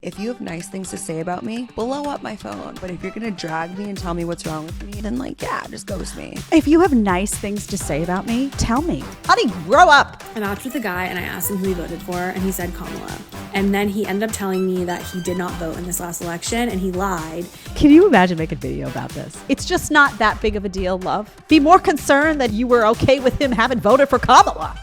If you have nice things to say about me, blow up my phone. But if you're gonna drag me and tell me what's wrong with me, then just ghost me. If you have nice things to say about me, tell me. Honey, grow up. I matched with a guy and I asked him who he voted for, and he said Kamala. And then he ended up telling me that he did not vote in this last election and he lied. Can you imagine making a video about this? It's just not that big of a deal, love. Be more concerned that you were okay with him having voted for Kamala.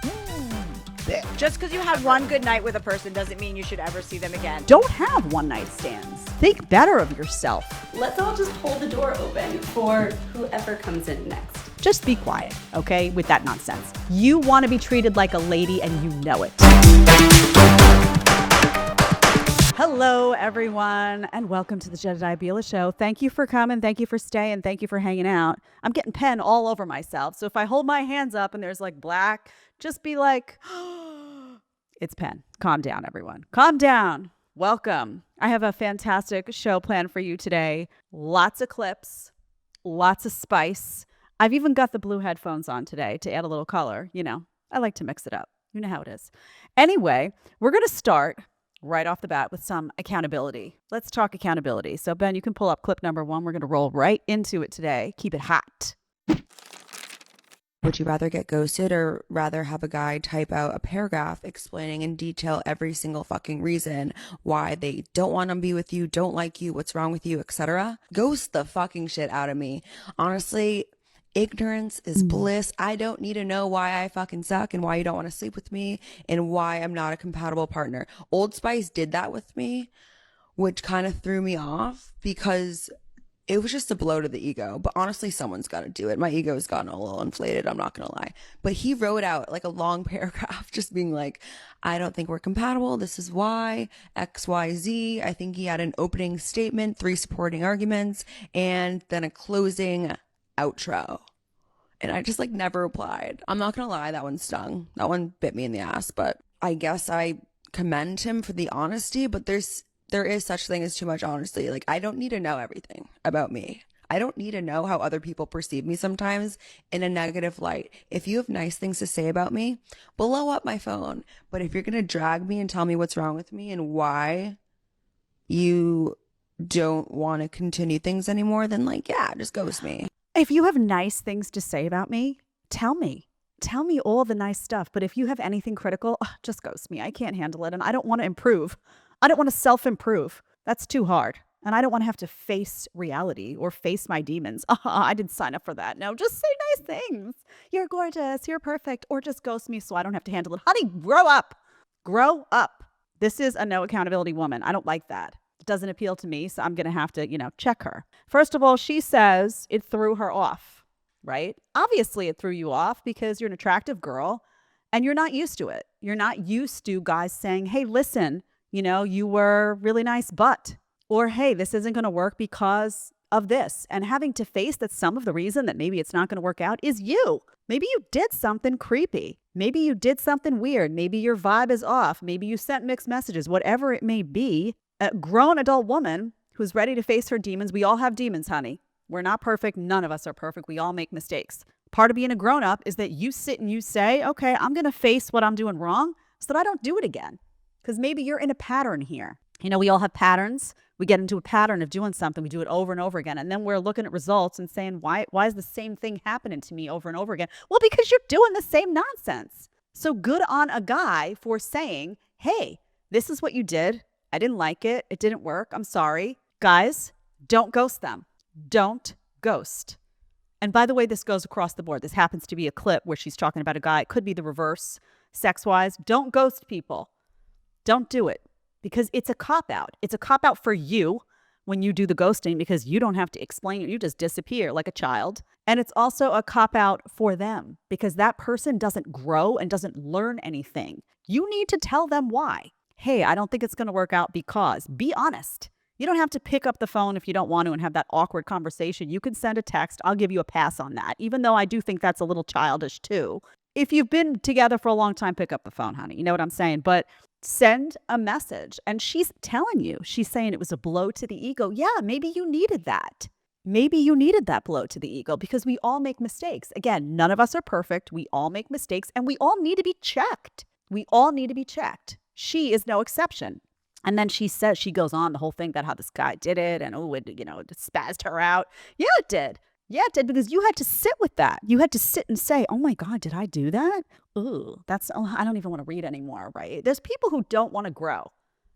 Just because you had one good night with a person doesn't mean you should ever see them again. Don't have one night stands. Think better of yourself. Let's all just hold the door open for whoever comes in next. Just be quiet, okay, with that nonsense. You want to be treated like a lady and you know it. Hello, everyone, and welcome to the Jedediah Bila Show. Thank you for coming. Thank you for staying. Thank you for hanging out. I'm getting pen all over myself. So if I hold my hands up and there's like black, just be like, it's pen. Calm down, everyone. Calm down. Welcome. I have a fantastic show planned for you today. Lots of clips, lots of spice. I've even got the blue headphones on today to add a little color. You know, I like to mix it up. You know how it is. Anyway, we're going to start right off the bat with some accountability. Let's talk accountability. So Ben, you can pull up clip number 1. We're going to roll right into it today. Keep it hot. Would you rather get ghosted or rather have a guy type out a paragraph explaining in detail every single fucking reason why they don't want to be with you, don't like you, what's wrong with you, etc.? Ghost the fucking shit out of me. Honestly, ignorance is bliss. I don't need to know why I fucking suck and why you don't want to sleep with me and why I'm not a compatible partner. Old Spice did that with me, which kind of threw me off because it was just a blow to the ego. But honestly, someone's got to do it. My ego has gotten a little inflated. I'm not going to lie. But he wrote out like a long paragraph just being like, I don't think we're compatible. This is why, X, Y, Z. I think he had an opening statement, 3 supporting arguments, and then a closing outro. And I just like never replied. I'm not going to lie. That one stung. That one bit me in the ass. But I guess I commend him for the honesty. But there is such thing as too much honesty. Like, I don't need to know everything about me. I don't need to know how other people perceive me sometimes in a negative light. If you have nice things to say about me, blow up my phone. But if you're going to drag me and tell me what's wrong with me and why you don't want to continue things anymore, then just ghost me. If you have nice things to say about me, tell me. Tell me all the nice stuff. But if you have anything critical, just ghost me. I can't handle it. And I don't want to improve. I don't want to self-improve. That's too hard. And I don't want to have to face reality or face my demons. I didn't sign up for that. No, just say nice things. You're gorgeous. You're perfect. Or just ghost me so I don't have to handle it. Honey, grow up. Grow up. This is a no accountability woman. I don't like that. It doesn't appeal to me. So I'm going to have to, check her. First of all, she says it threw her off, right? Obviously, it threw you off because you're an attractive girl and you're not used to it. You're not used to guys saying, hey, listen, you were really nice, but, or, hey, this isn't going to work because of this. And having to face that some of the reason that maybe it's not going to work out is you. Maybe you did something creepy. Maybe you did something weird. Maybe your vibe is off. Maybe you sent mixed messages, whatever it may be. A grown adult woman who's ready to face her demons. We all have demons, honey. We're not perfect. None of us are perfect. We all make mistakes. Part of being a grown up is that you sit and you say, okay, I'm going to face what I'm doing wrong so that I don't do it again. Because maybe you're in a pattern here. We all have patterns. We get into a pattern of doing something. We do it over and over again. And then we're looking at results and saying, why is the same thing happening to me over and over again? Well, because you're doing the same nonsense. So good on a guy for saying, hey, this is what you did. I didn't like it. It didn't work. I'm sorry. Guys, don't ghost them. Don't ghost. And by the way, this goes across the board. This happens to be a clip where she's talking about a guy. It could be the reverse, sex-wise. Don't ghost people. Don't do it because it's a cop-out. It's a cop-out for you when you do the ghosting because you don't have to explain it. You just disappear like a child. And it's also a cop-out for them because that person doesn't grow and doesn't learn anything. You need to tell them why. Hey, I don't think it's going to work out because. Be honest. You don't have to pick up the phone if you don't want to and have that awkward conversation. You can send a text. I'll give you a pass on that, even though I do think that's a little childish too. If you've been together for a long time, pick up the phone, honey. You know what I'm saying? But send a message. And she's telling you, she's saying it was a blow to the ego. Yeah, maybe you needed that. Maybe you needed that blow to the ego because we all make mistakes. Again, none of us are perfect. We all make mistakes and we all need to be checked. We all need to be checked. She is no exception. And then she goes on the whole thing about how this guy did it and, it spazzed her out. Yeah, it did. Yeah, it did, because you had to sit with that. You had to sit and say, oh my God, did I do that? Ooh, I don't even want to read anymore, right? There's people who don't want to grow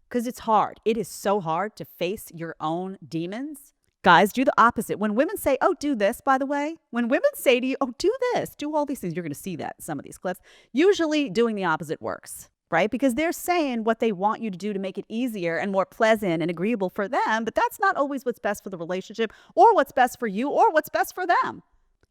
because it's hard. It is so hard to face your own demons. Guys, do the opposite. When women say, oh, do this, by the way, when women say to you, oh, do this, do all these things, you're going to see that in some of these clips. Usually doing the opposite works, right? Because they're saying what they want you to do to make it easier and more pleasant and agreeable for them. But that's not always what's best for the relationship or what's best for you or what's best for them.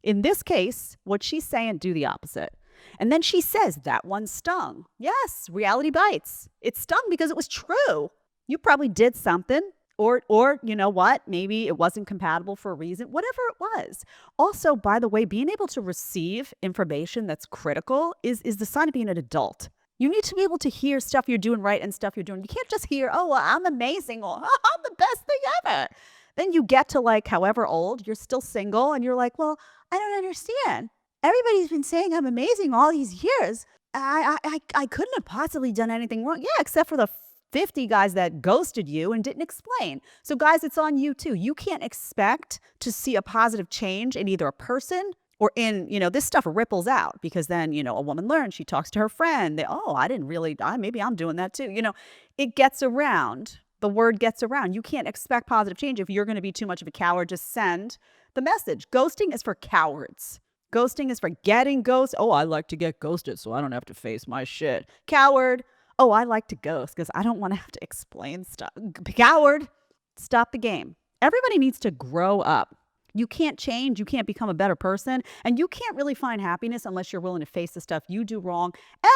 In this case, what she's saying, do the opposite. And then she says, that one stung. Yes, reality bites. It stung because it was true. You probably did something. Or you know what? Maybe it wasn't compatible for a reason, whatever it was. Also, by the way, being able to receive information that's critical is the sign of being an adult. You need to be able to hear stuff you're doing right and stuff you're doing. You can't just hear, oh, well, I'm amazing, or oh, I'm the best thing ever. Then you get to like however old, you're still single, and you're like, well, I don't understand. Everybody's been saying I'm amazing all these years. I couldn't have possibly done anything wrong. Yeah, except for the 50 guys that ghosted you and didn't explain. So guys, it's on you too. You can't expect to see a positive change in either a person or in, this stuff ripples out, because then, a woman learns, she talks to her friend. Maybe I'm doing that too. It gets around. The word gets around. You can't expect positive change if you're going to be too much of a coward. Just send the message. Ghosting is for cowards. Ghosting is for getting ghosted. Oh, I like to get ghosted so I don't have to face my shit. Coward. Oh, I like to ghost because I don't want to have to explain stuff. Coward, stop the game. Everybody needs to grow up. You can't change. You can't become a better person. And you can't really find happiness unless you're willing to face the stuff you do wrong.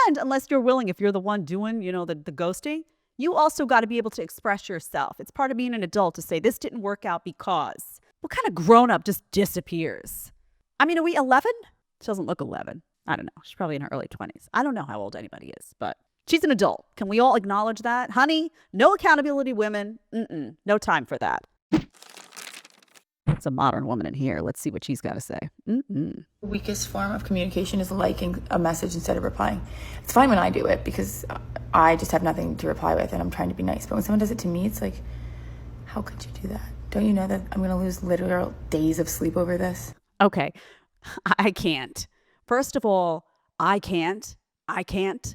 And unless you're willing, if you're the one doing, the ghosting, you also got to be able to express yourself. It's part of being an adult to say, this didn't work out because. What kind of grown-up just disappears? I mean, are we 11? She doesn't look 11. I don't know. She's probably in her early 20s. I don't know how old anybody is, but she's an adult. Can we all acknowledge that? Honey, no accountability, women. No time for that. It's a modern woman in here. Let's see what she's got to say. The weakest form of communication is liking a message instead of replying. It's fine when I do it because I just have nothing to reply with and I'm trying to be nice. But when someone does it to me, it's like, how could you do that? Don't you know that I'm going to lose literal days of sleep over this? Okay, I can't. First of all, I can't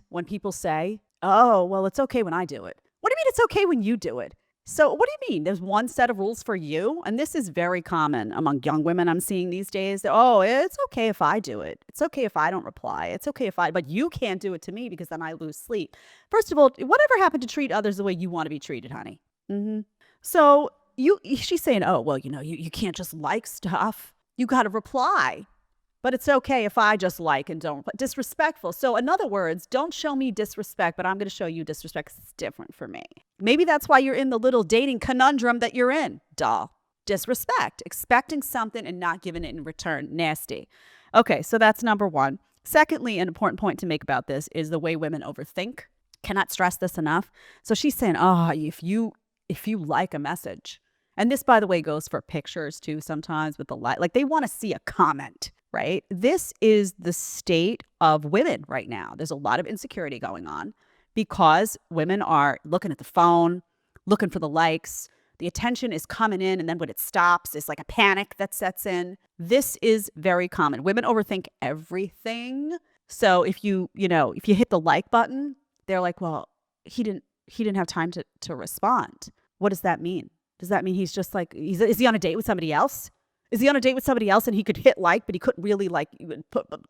when people say, oh, well, it's okay when I do it. What do you mean it's okay when you do it? So what do you mean? There's one set of rules for you? And this is very common among young women I'm seeing these days. Oh, it's okay if I do it. It's okay if I don't reply. It's okay but you can't do it to me because then I lose sleep. First of all, whatever happened to treat others the way you want to be treated, honey? So she's saying, oh, well, you can't just like stuff. You got to reply. But it's okay if I just like and don't reply. Disrespectful. So in other words, don't show me disrespect, but I'm going to show you disrespect because it's different for me. Maybe that's why you're in the little dating conundrum that you're in, doll. Disrespect. Expecting something and not giving it in return. Nasty. Okay, so that's number one. Secondly, an important point to make about this is the way women overthink. Cannot stress this enough. So she's saying, if you like a message, and this, by the way, goes for pictures too sometimes with the like they want to see a comment, right? This is the state of women right now. There's a lot of insecurity going on because women are looking at the phone, looking for the likes. The attention is coming in, and then when it stops, it's like a panic that sets in. This is very common. Women overthink everything. So if you hit the like button, they're like, well, he didn't have time to respond. What does that mean? Does that mean he's just like, is he on a date with somebody else? Is he on a date with somebody else and he could hit like, but he couldn't really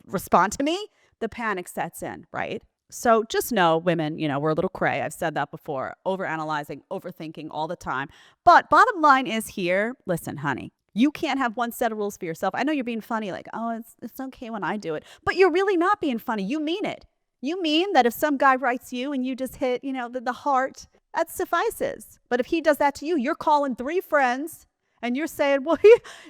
respond to me? The panic sets in, right? So just know, women, we're a little cray. I've said that before. Overanalyzing, overthinking all the time. But bottom line is here, listen, honey, you can't have one set of rules for yourself. I know you're being funny, like, oh, it's okay when I do it. But you're really not being funny. You mean it. You mean that if some guy writes you and you just hit, the heart, that suffices. But if he does that to you, you're calling 3 friends and you're saying, well,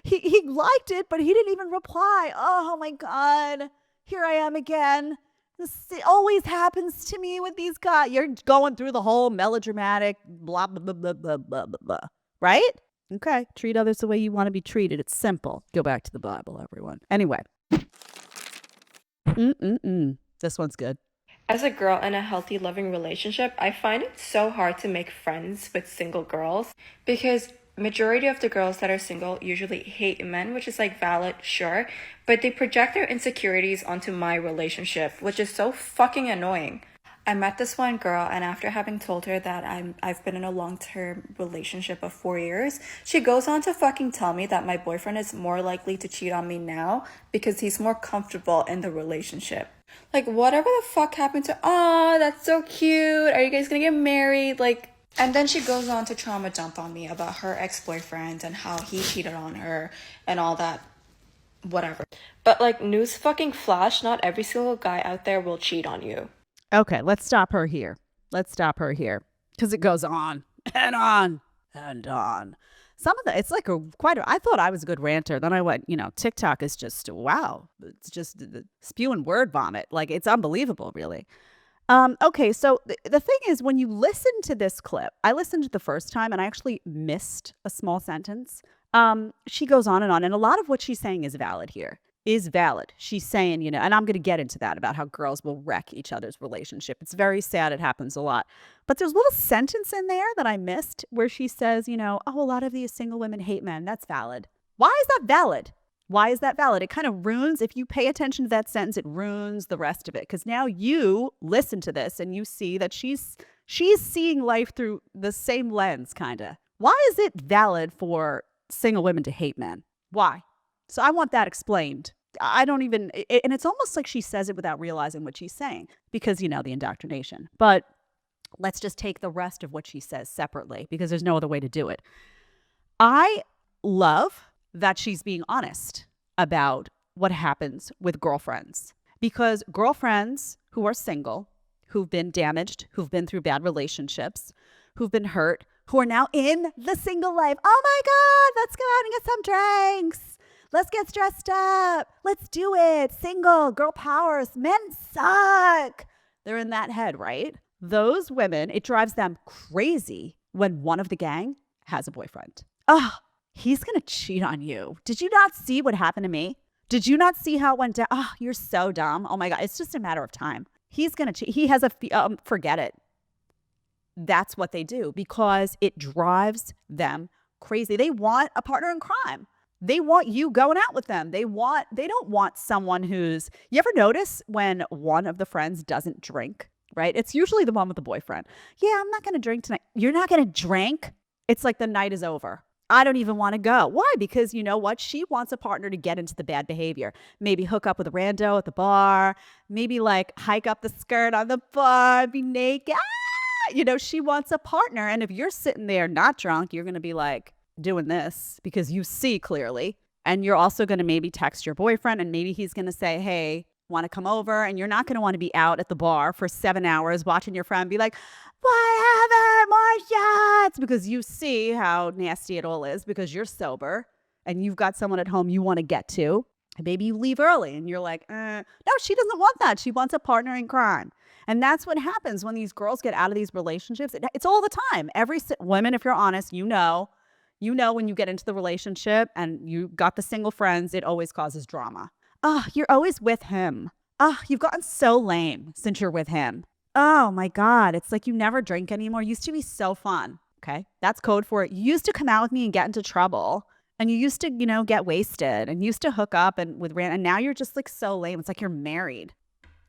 he liked it, but he didn't even reply. Oh my God, here I am again. This always happens to me with these guys. You're going through the whole melodramatic blah, blah, blah, blah, blah, blah, blah. Right? Okay. Treat others the way you want to be treated. It's simple. Go back to the Bible, everyone. Anyway. This one's good. As a girl in a healthy, loving relationship, I find it so hard to make friends with single girls because majority of the girls that are single usually hate men, which is like valid, sure, but they project their insecurities onto my relationship, which is so fucking annoying. I met this one girl, and after having told her that I've been in a long-term relationship of 4 years, she goes on to fucking tell me that my boyfriend is more likely to cheat on me now because he's more comfortable in the relationship. Like, whatever the fuck happened to, oh, that's so cute, are you guys gonna get married? Like, and then she goes on to trauma dump on me about her ex-boyfriend and how he cheated on her and all that, whatever. But like, news fucking flash, not every single guy out there will cheat on you. Okay, let's stop her here. Let's stop her here. Because it goes on and on and on. Some of it's like I thought I was a good ranter. Then I went, TikTok is just, wow. It's just spewing word vomit. Like, it's unbelievable, really. Okay, so the thing is, when you listen to this clip, I listened to it the first time and I actually missed a small sentence. She goes on, and a lot of what she's saying is valid here. Is valid. She's saying, and I'm going to get into that about how girls will wreck each other's relationship. It's very sad. It happens a lot. But there's a little sentence in there that I missed where she says, oh, a lot of these single women hate men. That's valid. Why is that valid? Why is that valid? It kind of ruins, if you pay attention to that sentence, it ruins the rest of it. Because now you listen to this and you see that she's seeing life through the same lens, kind of. Why is it valid for single women to hate men? Why? So I want that explained. I don't even, and it's almost like she says it without realizing what she's saying because, the indoctrination. But let's just take the rest of what she says separately because there's no other way to do it. I love that she's being honest about what happens with girlfriends, because girlfriends who are single, who've been damaged, who've been through bad relationships, who've been hurt, who are now in the single life. Oh my God, let's go out and get some drinks. Let's get dressed up. Let's do it. Single, girl powers. Men suck. They're in that head, right? Those women, it drives them crazy when one of the gang has a boyfriend. Oh, he's going to cheat on you. Did you not see what happened to me? Did you not see how it went down? Oh, you're so dumb. Oh my God. It's just a matter of time. He's going to cheat. He has forget it. That's what they do because it drives them crazy. They want a partner in crime. They want you going out with them. They don't want someone who's, you ever notice when one of the friends doesn't drink, right? It's usually the one with the boyfriend. Yeah, I'm not going to drink tonight. You're not going to drink? It's like the night is over. I don't even want to go. Why? Because you know what? She wants a partner to get into the bad behavior. Maybe hook up with a rando at the bar. Maybe like hike up the skirt on the bar, be naked. She wants a partner. And if you're sitting there not drunk, you're going to be like, doing this because you see clearly, and you're also going to maybe text your boyfriend and maybe he's going to say, hey, want to come over? And you're not going to want to be out at the bar for 7 hours watching your friend be like, whatever, more shots, because you see how nasty it all is because you're sober and you've got someone at home you want to get to. And maybe you leave early and you're like, no, she doesn't want that. She wants a partner in crime. And that's what happens when these girls get out of these relationships. It's all the time. Women, if you're honest, when you get into the relationship and you got the single friends, it always causes drama. Oh, you're always with him. Oh, you've gotten so lame since you're with him. Oh my God. It's like you never drink anymore. It used to be so fun. Okay. That's code for it. You used to come out with me and get into trouble. And you used to, get wasted and used to hook up and now you're just like so lame. It's like you're married.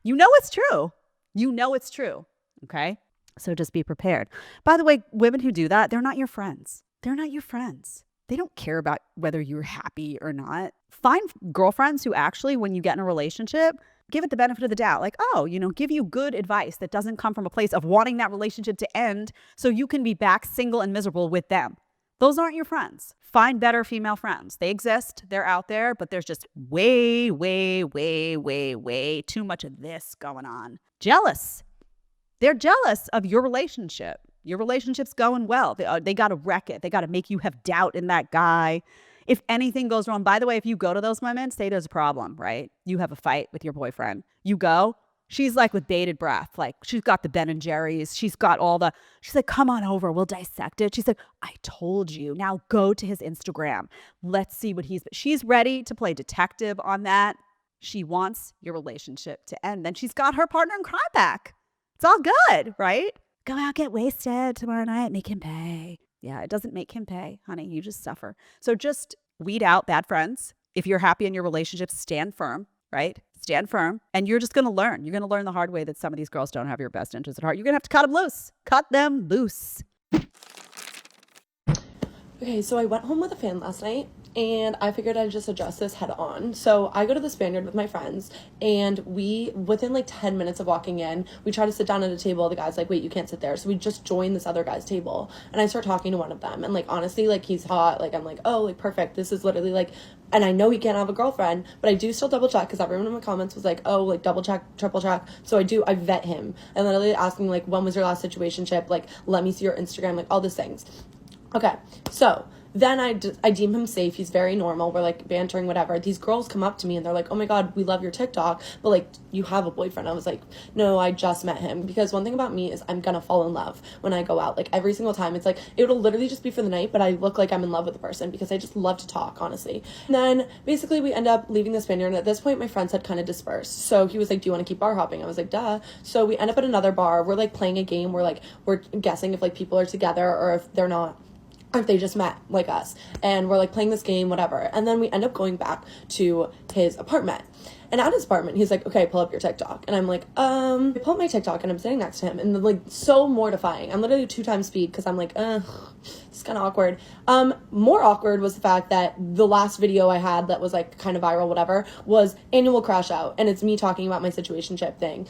It's true. It's true. Okay. So just be prepared. By the way, women who do that, they're not your friends. They're not your friends. They don't care about whether you're happy or not. Find girlfriends who actually, when you get in a relationship, give it the benefit of the doubt. Like, give you good advice that doesn't come from a place of wanting that relationship to end so you can be back single and miserable with them. Those aren't your friends. Find better female friends. They exist. They're out there, but there's just way, way, way, way, way too much of this going on. Jealous. They're jealous of your relationship. Your relationship's going well. They got to wreck it. They got to make you have doubt in that guy. If anything goes wrong, by the way, if you go to those women, say there's a problem, right? You have a fight with your boyfriend. You go, she's like with bated breath. Like she's got the Ben and Jerry's. She's like, come on over. We'll dissect it. She's like, I told you. Now go to his Instagram. Let's see what she's ready to play detective on that. She wants your relationship to end. Then she's got her partner in crime back. It's all good, right? Go out, get wasted tomorrow night, make him pay. Yeah, it doesn't make him pay, honey. You just suffer. So just weed out bad friends. If you're happy in your relationship, stand firm, right? Stand firm. And you're just going to learn. You're going to learn the hard way that some of these girls don't have your best interest at heart. You're going to have to cut them loose. Cut them loose. Okay, so I went home with a fan last night, and I figured I'd just address this head on. So I go to the Spaniard with my friends, and we, within like 10 minutes of walking in, we try to sit down at a table. The guy's like, wait, you can't sit there. So we just join this other guy's table, and I start talking to one of them. And like, honestly, like, he's hot. Like, I'm like, oh, like, perfect. This is literally like, and I know he can't have a girlfriend, but I do still double check, because everyone in my comments was like, oh, like, double check, triple check. So I vet him. And literally asking, like, when was your last situationship? Like, let me see your Instagram, like, all these things. Okay, so then I deem him safe. He's very normal. We're like bantering, whatever. These girls come up to me and they're like, oh my God, we love your TikTok, but like, you have a boyfriend. I was like, no, I just met him. Because one thing about me is I'm gonna fall in love when I go out. Like every single time, it's like, it'll literally just be for the night, but I look like I'm in love with the person because I just love to talk, honestly. And then basically we end up leaving the Spaniard, and at this point my friends had kind of dispersed. So he was like, do you want to keep bar hopping? I was like, duh. So we end up at another bar. We're like playing a game. We're guessing if like people are together or if they're not. Or if they just met like us, and we're like playing this game, whatever. And then we end up going back to his apartment. And at his apartment, he's like, okay, pull up your TikTok. And I'm like, I pull up my TikTok, and I'm sitting next to him, and like, so mortifying. I'm literally 2 times speed, because I'm like, it's kind of awkward. More awkward was the fact that the last video I had that was like kind of viral, whatever, was annual crash out, and it's me talking about my situationship thing.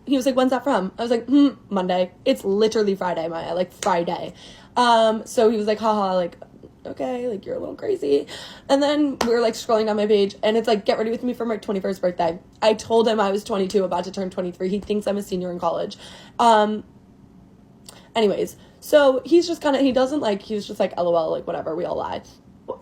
He was like, when's that from? I was like, Monday. It's literally Friday, Maya, like Friday. So he was like, haha, like, okay, like, you're a little crazy. And then we were like scrolling down my page, and it's like, get ready with me for my 21st birthday. I told him I was 22, about to turn 23. He thinks I'm a senior in college. Anyways, so he's just kind of, he was just like, LOL, like, whatever, we all lie.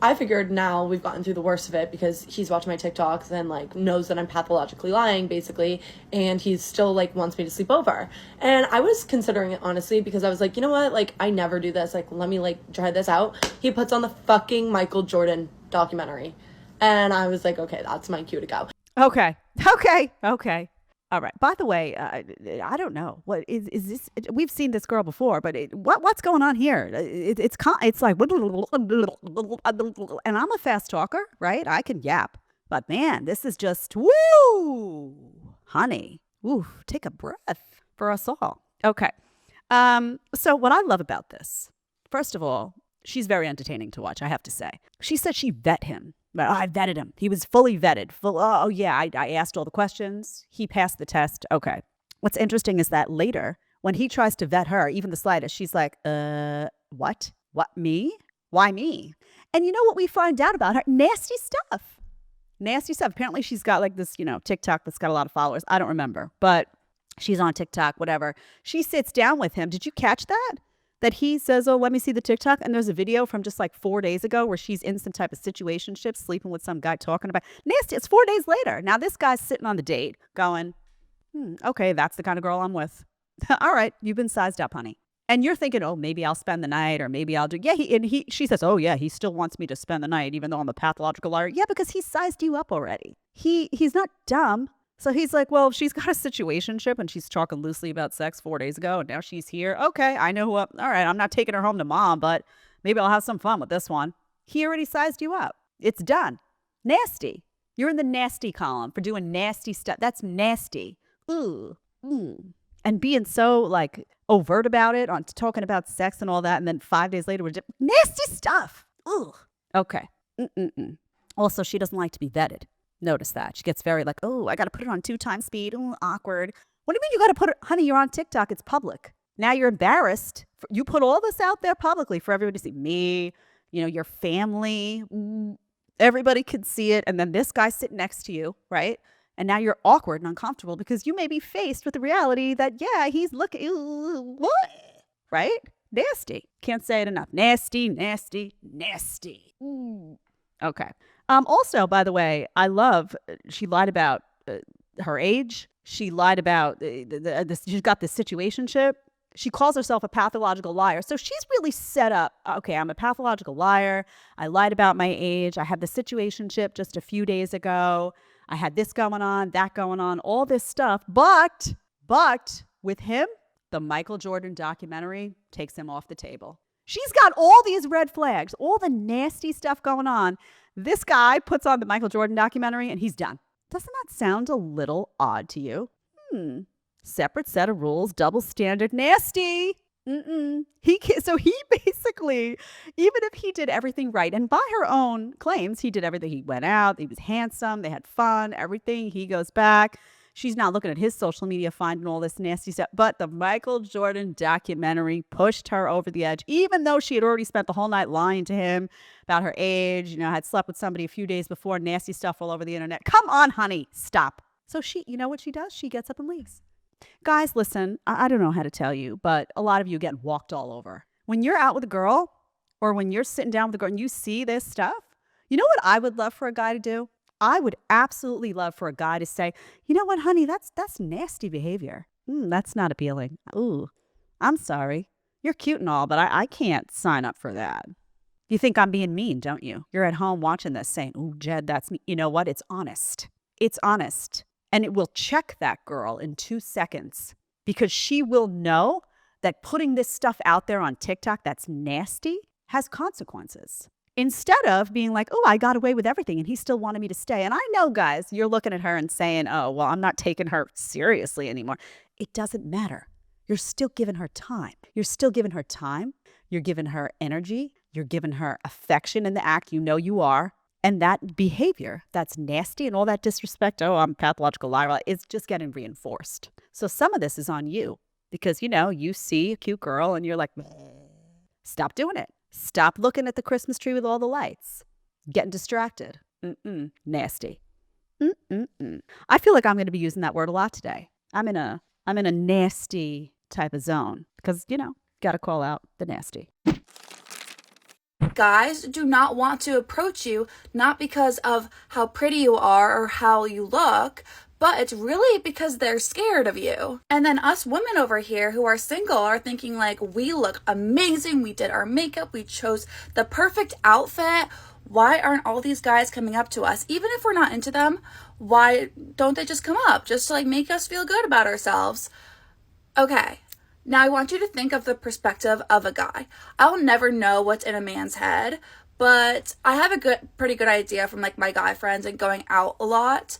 I figured now we've gotten through the worst of it, because he's watching my TikToks and like knows that I'm pathologically lying, basically, and he's still like wants me to sleep over. And I was considering it, honestly, because I was like, you know what, like, I never do this, like, let me like try this out. He puts on the fucking Michael Jordan documentary, and I was like, okay, that's my cue to go. Okay. All right. By the way, I don't know what is this. We've seen this girl before, but what's going on here? It's like, and I'm a fast talker, right? I can yap, but man, this is just woo, honey. Woo, take a breath for us all. Okay. So what I love about this, first of all, she's very entertaining to watch, I have to say. She said she vet him. I vetted him. He was fully vetted. Oh, yeah, I asked all the questions. He passed the test. Okay. What's interesting is that later, when he tries to vet her, even the slightest, she's like, what? What, me? Why me? And you know what we find out about her? Nasty stuff. Nasty stuff. Apparently she's got like this, TikTok that's got a lot of followers. I don't remember, but she's on TikTok, whatever. She sits down with him. Did you catch that? That he says, oh, let me see the TikTok. And there's a video from just like 4 days ago where she's in some type of situationship, sleeping with some guy, talking about nasty. It's 4 days later. Now this guy's sitting on the date going, okay, that's the kind of girl I'm with. All right, you've been sized up, honey. And you're thinking, oh, maybe I'll spend the night, or maybe I'll do. Yeah, she says, oh yeah, he still wants me to spend the night, even though I'm a pathological liar. Yeah, because he sized you up already. He's not dumb. So he's like, well, she's got a situationship and she's talking loosely about sex 4 days ago, and now she's here. Okay, I know all right, I'm not taking her home to mom, but maybe I'll have some fun with this one. He already sized you up. It's done. Nasty. You're in the nasty column for doing nasty stuff. That's nasty. Ooh. And being so like overt about it, on talking about sex and all that, and then 5 days later, we're just nasty stuff. Ooh. Okay. Also, she doesn't like to be vetted. Notice that. She gets very like, oh, I got to put it on 2 times speed. Ooh, awkward. What do you mean you got to put it? Honey, you're on TikTok. It's public. Now you're embarrassed. You put all this out there publicly for everybody to see. Me, your family. Everybody can see it. And then this guy sitting next to you, right? And now you're awkward and uncomfortable because you may be faced with the reality that, yeah, he's looking. Ooh, what? Right? Nasty. Can't say it enough. Nasty, nasty, nasty. Okay. Also, by the way, I love, she lied about her age. She lied about, she's got this situationship. She calls herself a pathological liar. So she's really set up, okay, I'm a pathological liar. I lied about my age. I had the situationship just a few days ago. I had this going on, that going on, all this stuff. But with him, the Michael Jordan documentary takes him off the table. She's got all these red flags, all the nasty stuff going on. This guy puts on the Michael Jordan documentary and he's done. Doesn't that sound a little odd to you? Separate set of rules, double standard, nasty. So he basically, even if he did everything right, and by her own claims, he did everything. He went out, he was handsome, they had fun, everything. He goes back. She's not looking at his social media, finding all this nasty stuff. But the Michael Jordan documentary pushed her over the edge, even though she had already spent the whole night lying to him about her age, had slept with somebody a few days before, nasty stuff all over the internet. Come on, honey, stop. So she, you know what she does? She gets up and leaves. Guys, listen, I don't know how to tell you, but a lot of you get walked all over. When you're out with a girl or when you're sitting down with a girl and you see this stuff, you know what I would love for a guy to do? I would absolutely love for a guy to say, you know what, honey, that's nasty behavior. That's not appealing. Ooh, I'm sorry. You're cute and all, but I can't sign up for that. You think I'm being mean, don't you? You're at home watching this saying, ooh, Jed, that's me. You know what? It's honest. It's honest. And it will check that girl in 2 seconds because she will know that putting this stuff out there on TikTok that's nasty has consequences. Instead of being like, oh, I got away with everything and he still wanted me to stay. And I know, guys, you're looking at her and saying, oh, well, I'm not taking her seriously anymore. It doesn't matter. You're still giving her time. You're still giving her time. You're giving her energy. You're giving her affection in the act. You know you are. And that behavior that's nasty and all that disrespect, oh, I'm a pathological liar, it's just getting reinforced. So some of this is on you because, you see a cute girl and you're like, stop doing it. Stop looking at the Christmas tree with all the lights. Getting distracted. Nasty. I feel like I'm going to be using that word a lot today. I'm in a nasty type of zone because, got to call out the nasty. Guys do not want to approach you, not because of how pretty you are or how you look, but it's really because they're scared of you. And then us women over here who are single are thinking like, we look amazing, we did our makeup, we chose the perfect outfit. Why aren't all these guys coming up to us? Even if we're not into them, why don't they just come up just to make us feel good about ourselves? Okay. Now I want you to think of the perspective of a guy. I'll never know what's in a man's head, but I have a pretty good idea from my guy friends and going out a lot.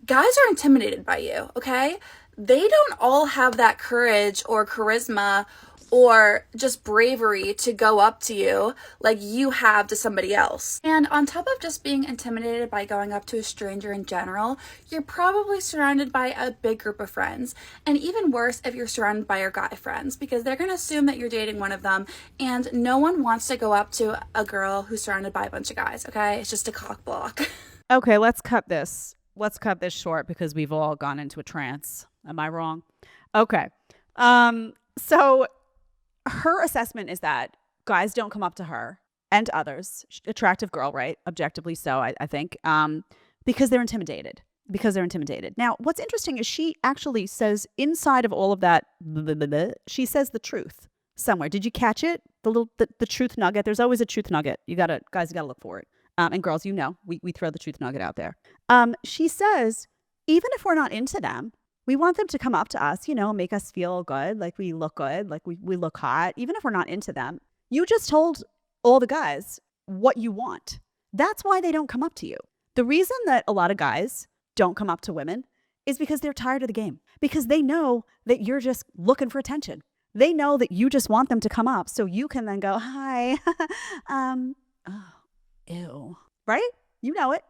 Guys are intimidated by you, okay? They don't all have that courage or charisma or just bravery to go up to you like you have to somebody else. And on top of just being intimidated by going up to a stranger in general, you're probably surrounded by a big group of friends. And even worse if you're surrounded by your guy friends, because they're gonna assume that you're dating one of them, and no one wants to go up to a girl who's surrounded by a bunch of guys, okay? It's just a cock block. Okay, let's cut this. Let's cut this short because we've all gone into a trance. Am I wrong? Okay. So her assessment is that guys don't come up to her and others, attractive girl, right? Objectively so, I think, because they're intimidated. Now, what's interesting is she actually says inside of all of that, she says the truth somewhere. Did you catch it? The truth nugget. There's always a truth nugget. Guys, you gotta look for it. And girls, we throw the truth nugget out there. She says, even if we're not into them, we want them to come up to us, make us feel good, like we look good, like we look hot, even if we're not into them. You just told all the guys what you want. That's why they don't come up to you. The reason that a lot of guys don't come up to women is because they're tired of the game, because they know that you're just looking for attention. They know that you just want them to come up so you can then go, hi, oh, ew, right? You know it.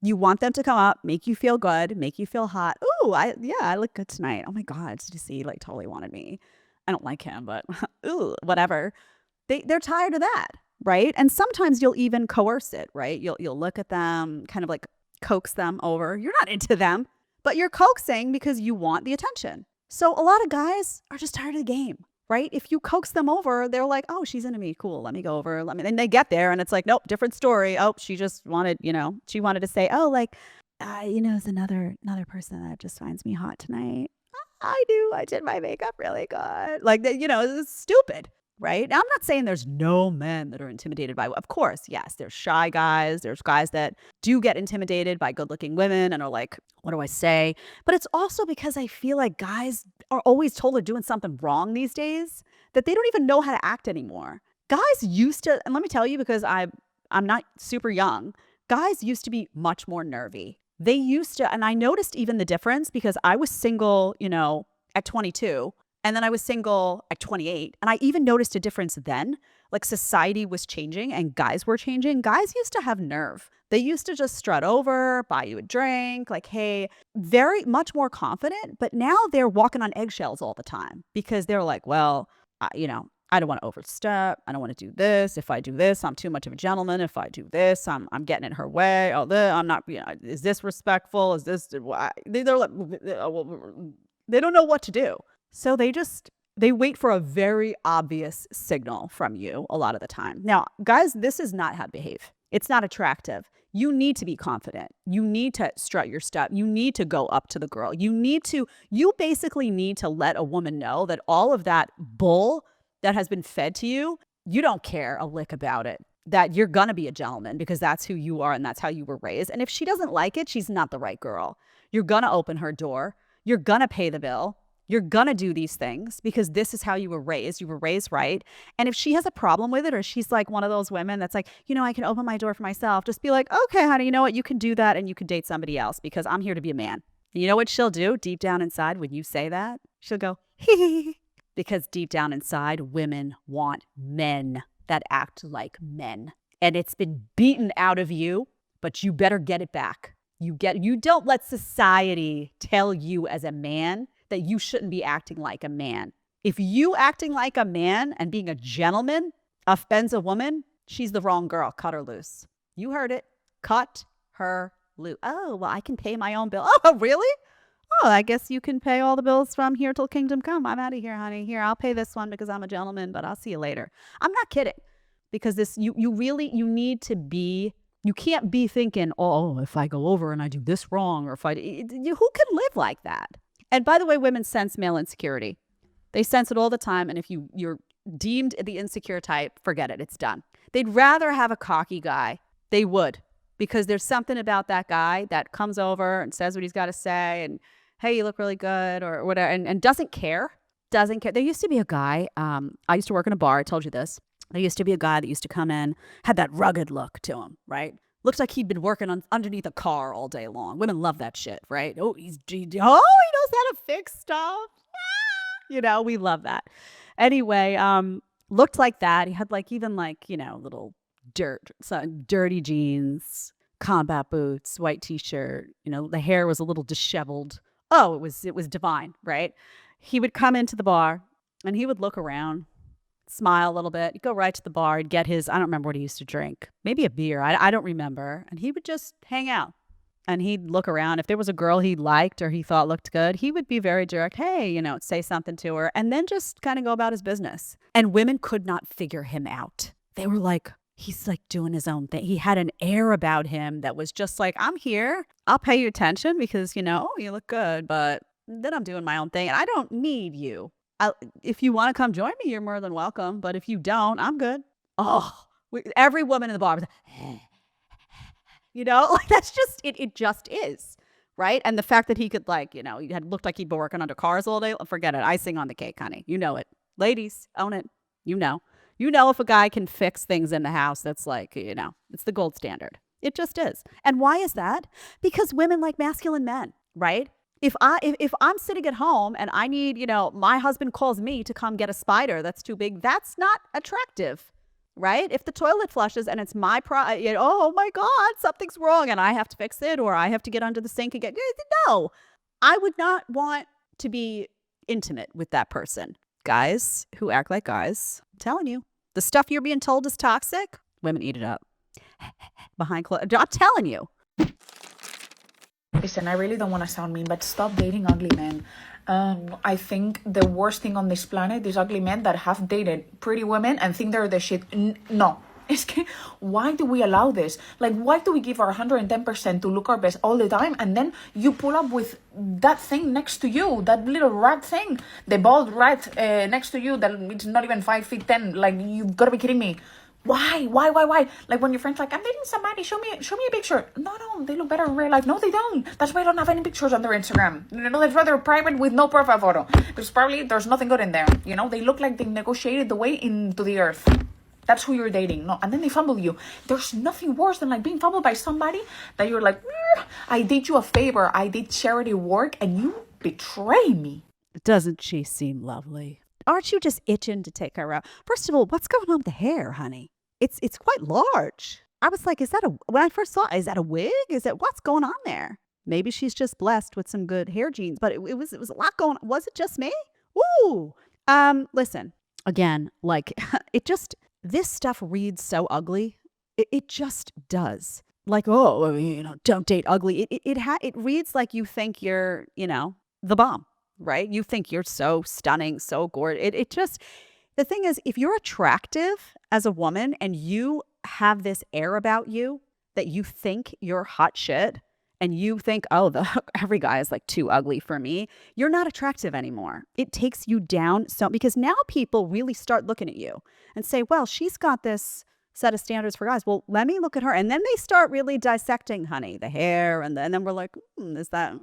You want them to come up, make you feel good, make you feel hot. Ooh, I look good tonight. Oh my God, did you see? Totally wanted me. I don't like him, but ooh, whatever. They're tired of that, right? And sometimes you'll even coerce it, right? You'll look at them, kind of coax them over. You're not into them, but you're coaxing because you want the attention. So a lot of guys are just tired of the game, right? If you coax them over, they're like, oh, she's into me. Cool. Let me go over. And they get there and it's like, nope, different story. Oh, she just wanted, she wanted to say, oh, it's another person that just finds me hot tonight. I do. I did my makeup really good. It's stupid. right? Now, I'm not saying there's no men that are intimidated by, of course, yes, there's shy guys. There's guys that do get intimidated by good looking women and are like, what do I say? But it's also because I feel like guys are always told they're doing something wrong these days, that they don't even know how to act anymore. Guys used to, and let me tell you, because I'm not super young, guys used to be much more nervy. They used to, and I noticed even the difference because I was single, at 22. And then I was single at 28. And I even noticed a difference then. Like society was changing and guys were changing. Guys used to have nerve. They used to just strut over, buy you a drink, like, hey, very much more confident. But now they're walking on eggshells all the time because they're like, well, I don't want to overstep. I don't want to do this. If I do this, I'm too much of a gentleman. If I do this, I'm getting in her way. Oh, I'm not, is this respectful? Is this, they're like, they don't know what to do. So they wait for a very obvious signal from you a lot of the time. Now, guys, this is not how to behave. It's not attractive. You need to be confident. You need to strut your stuff. You need to go up to the girl. You basically need to let a woman know that all of that bull that has been fed to you, you don't care a lick about it. That you're going to be a gentleman because that's who you are and that's how you were raised. And if she doesn't like it, she's not the right girl. You're going to open her door. You're going to pay the bill. You're going to do these things because this is how you were raised. You were raised right. And if she has a problem with it, or she's like one of those women that's like, I can open my door for myself. Just be like, okay, honey, you know what? You can do that and you can date somebody else because I'm here to be a man. And you know what she'll do deep down inside when you say that? She'll go, hee. Because deep down inside, women want men that act like men. And it's been beaten out of you, but you better get it back. You don't let society tell you as a man that you shouldn't be acting like a man. If you acting like a man and being a gentleman offends a woman, she's the wrong girl. Cut her loose. You heard it. Cut her loose. Oh, well, I can pay my own bill. Oh, really? Oh, I guess you can pay all the bills from here till kingdom come. I'm out of here, honey. Here, I'll pay this one because I'm a gentleman, but I'll see you later. I'm not kidding. Because you need to be, you can't be thinking, oh, if I go over and I do this wrong, or if who can live like that? And by the way, women sense male insecurity. They sense it all the time. And if you're deemed the insecure type, forget it. It's done. They'd rather have a cocky guy. They would. Because there's something about that guy that comes over and says what he's got to say. And, hey, you look really good or whatever. And doesn't care. Doesn't care. There used to be a guy. I used to work in a bar. I told you this. There used to be a guy that used to come in, had that rugged look to him, right? Looks like he'd been working underneath a car all day long. Women love that shit, right? Oh, he knows how to fix stuff. We love that. Anyway, looked like that. He had little dirty jeans, combat boots, white t-shirt. The hair was a little disheveled. Oh, it was divine, right? He would come into the bar and he would look around, smile a little bit. He'd go right to the bar. He'd get his, I don't remember what he used to drink. Maybe a beer. I don't remember. And he would just hang out. And he'd look around. If there was a girl he liked or he thought looked good, he would be very direct. Hey, say something to her. And then just kind of go about his business. And women could not figure him out. They were like, he's like doing his own thing. He had an air about him that was just like, I'm here. I'll pay you attention because, oh, you look good. But then I'm doing my own thing. And I don't need you. If you want to come join me, you're more than welcome. But if you don't, I'm good. Oh, every woman in the bar was like, that's just, it just is. Right. And the fact that he could he had looked like he'd been working under cars all day. Forget it. Icing on the cake, honey. You know it. Ladies, own it. If a guy can fix things in the house, that's it's the gold standard. It just is. And why is that? Because women like masculine men, right? If I'm sitting at home and I need, my husband calls me to come get a spider that's too big, that's not attractive, right? If the toilet flushes and it's my oh my God, something's wrong and I have to fix it or I have to get under the sink and get, no, I would not want to be intimate with that person. Guys who act like guys, I'm telling you, the stuff you're being told is toxic, women eat it up. Behind closed, I'm telling you. Listen, I really don't want to sound mean, but stop dating ugly men. I think the worst thing on this planet is ugly men that have dated pretty women and think they're the shit. No, Why do we allow this? Like, why do we give our 110% to look our best all the time, and then you pull up with that thing next to you, that little rat thing, the bald rat next to you that it's not even 5'10"? Like, you've got to be kidding me. Why? Like, when your friend's like, I'm dating somebody, show me a picture. No, they look better in real life. No, they don't. That's why I don't have any pictures on their Instagram. That's why they're private with no profile photo. Because probably there's nothing good in there. They look like they negotiated the way into the earth. That's who you're dating. No, and then they fumble you. There's nothing worse than like being fumbled by somebody that you're like, I did you a favor. I did charity work and you betray me. Doesn't she seem lovely? Aren't you just itching to take her out? First of all, what's going on with the hair, honey? It's quite large. I was like, when I first saw it, is that a wig? What's going on there? Maybe she's just blessed with some good hair genes, but it was a lot going on. Was it just me? Ooh. Listen, again, like this stuff reads so ugly. It just does. Like, don't date ugly. It reads like you think you're, the bomb, right? You think you're so stunning, so gorgeous. The thing is, if you're attractive as a woman and you have this air about you that you think you're hot shit and you think, every guy is like too ugly for me, you're not attractive anymore. It takes you down because now people really start looking at you and say, well, she's got this set of standards for guys. Well, let me look at her. And then they start really dissecting, honey, the hair. And then we're like, is that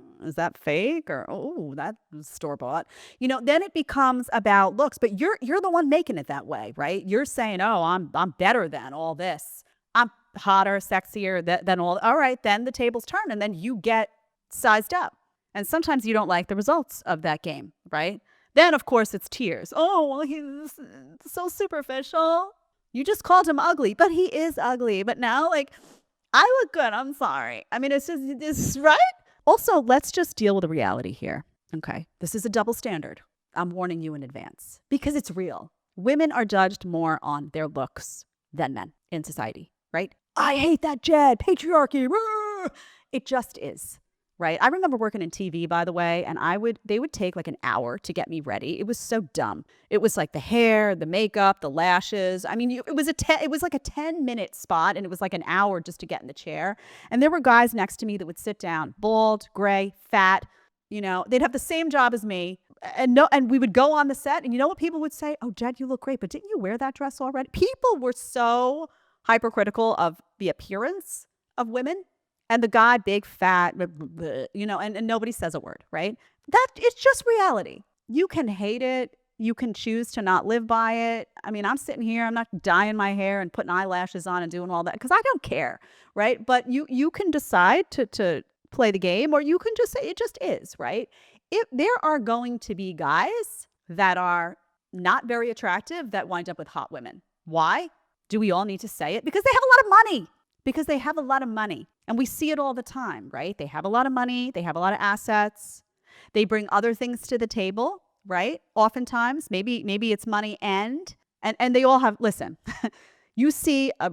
fake? Or, that's store-bought. Then it becomes about looks. But you're the one making it that way, right? You're saying, I'm better than all this. I'm hotter, sexier than all. All right, then the tables turn. And then you get sized up. And sometimes you don't like the results of that game, right? Then, of course, it's tears. Oh, well, he's so superficial. You just called him ugly, but he is ugly. But now, like, I look good. I'm sorry. I mean, it's right? Also, let's just deal with the reality here. Okay. This is a double standard. I'm warning you in advance because it's real. Women are judged more on their looks than men in society, right? I hate that, Jed. Patriarchy. It just is. Right. I remember working in TV, by the way, and they would take like an hour to get me ready. It was so dumb. It was like the hair, the makeup, the lashes. I mean, it was like a 10-minute spot, and it was like an hour just to get in the chair. And there were guys next to me that would sit down, bald, gray, fat. They'd have the same job as me, and we would go on the set, and you know what people would say? Oh, Jed, you look great, but didn't you wear that dress already? People were so hypercritical of the appearance of women. And the guy, big, fat, and nobody says a word, right? It's just reality. You can hate it. You can choose to not live by it. I mean, I'm sitting here, I'm not dyeing my hair and putting eyelashes on and doing all that because I don't care, right? But you can decide to play the game, or you can just say it just is, right? There are going to be guys that are not very attractive that wind up with hot women. Why? Do we all need to say it? Because they have a lot of money. And we see it all the time, right? They have a lot of money. They have a lot of assets. They bring other things to the table, right? Oftentimes, maybe it's money and they all have, listen, you see a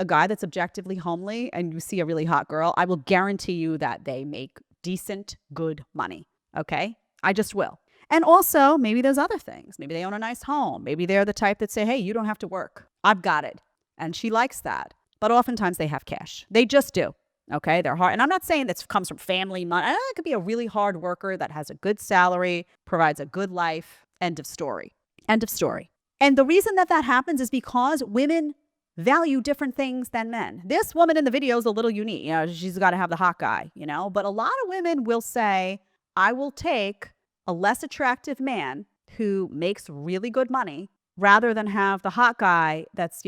guy that's objectively homely and you see a really hot girl, I will guarantee you that they make decent, good money, okay? I just will. And also, maybe there's other things. Maybe they own a nice home. Maybe they're the type that say, hey, you don't have to work. I've got it. And she likes that. But oftentimes they have cash. They just do. Okay. They're hard. And I'm not saying this comes from family money. It could be a really hard worker that has a good salary, provides a good life. End of story. And the reason that happens is because women value different things than men. This woman in the video is a little unique. She's got to have the hot guy, but a lot of women will say, I will take a less attractive man who makes really good money rather than have the hot guy that's,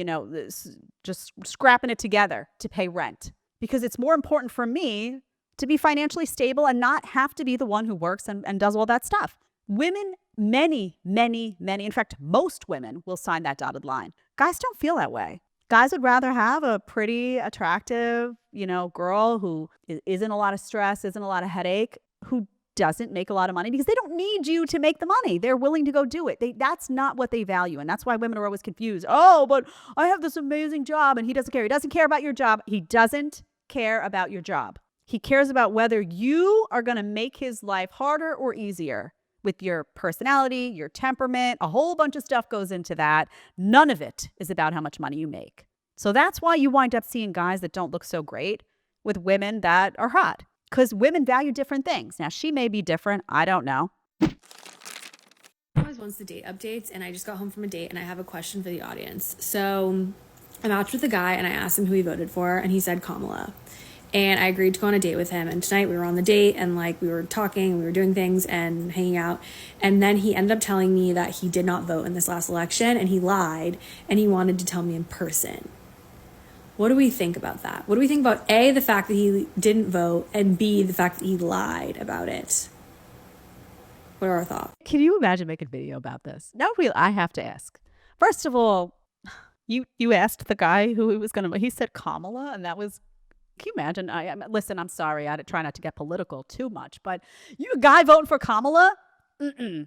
just scrapping it together to pay rent. Because it's more important for me to be financially stable and not have to be the one who works and does all that stuff. Women, many, in fact, most women will sign that dotted line. Guys don't feel that way. Guys would rather have a pretty attractive, girl who isn't a lot of stress, isn't a lot of headache, who doesn't make a lot of money because they don't need you to make the money. They're willing to go do it. That's not what they value. And that's why women are always confused. Oh, but I have this amazing job and he doesn't care. He doesn't care about your job. He doesn't care about your job. He cares about whether you are going to make his life harder or easier with your personality, your temperament. A whole bunch of stuff goes into that. None of it is about how much money you make. So that's why you wind up seeing guys that don't look so great with women that are hot, because women value different things. Now, she may be different. I don't know. Always wants the date updates, and I just got home from a date and I have a question for the audience. So I matched with a guy and I asked him who he voted for, and he said Kamala. And I agreed to go on a date with him, and tonight we were on the date and like we were talking, we were doing things and hanging out, and then he ended up telling me that he did not vote in this last election and he lied and he wanted to tell me in person. What do we think about that? What do we think about A, the fact that he didn't vote, and B, the fact that he lied about it? What are our thoughts? Can you imagine making a video about this? No, really, I have to ask. First of all, you asked the guy who he was going to, he said Kamala, and that was, can you imagine? Listen, I'm sorry, I try not to get political too much, but you a guy voting for Kamala?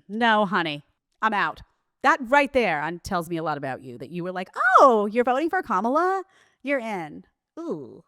No, honey, I'm out. That right there tells me a lot about you, that you were like, oh, you're voting for Kamala? You're in. Ooh.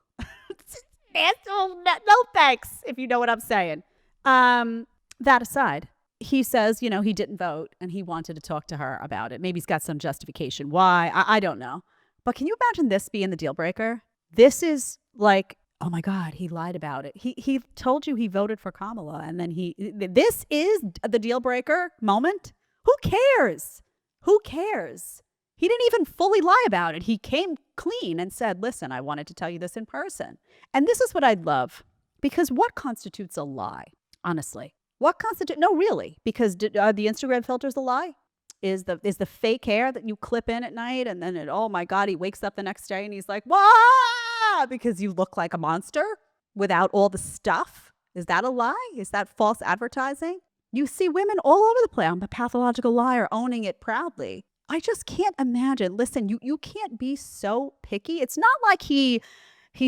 No thanks, if you know what I'm saying. That aside, he says, he didn't vote and he wanted to talk to her about it. Maybe he's got some justification why. I don't know. But can you imagine this being the deal breaker? This is like, oh my God, he lied about it. He told you he voted for Kamala, and then this is the deal breaker moment. Who cares? Who cares? He didn't even fully lie about it. He came clean and said, listen, I wanted to tell you this in person. And this is what I'd love, because what constitutes a lie? Honestly, no, really, because the Instagram filter's a lie? Is the fake hair that you clip in at night and then oh my God, he wakes up the next day and he's like, wah, because you look like a monster without all the stuff? Is that a lie? Is that false advertising? You see women all over the place. I'm a pathological liar, owning it proudly. I just can't imagine. Listen, you can't be so picky. It's not like he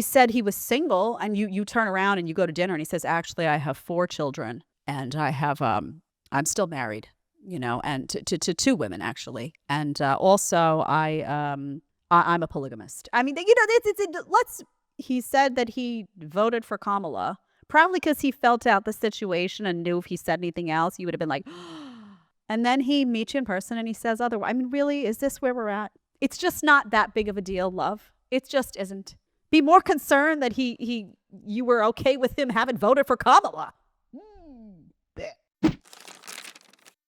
said he was single and you turn around and you go to dinner and he says, actually, I have 4 children and I have, I'm still married, and to 2 women actually. And also I'm a polygamist. I mean, he said that he voted for Kamala, probably because he felt out the situation and knew if he said anything else, you would have been like, and then he meets you in person and he says otherwise. I mean, really, is this where we're at? It's just not that big of a deal, love. It just isn't. Be more concerned that you were okay with him having voted for Kamala.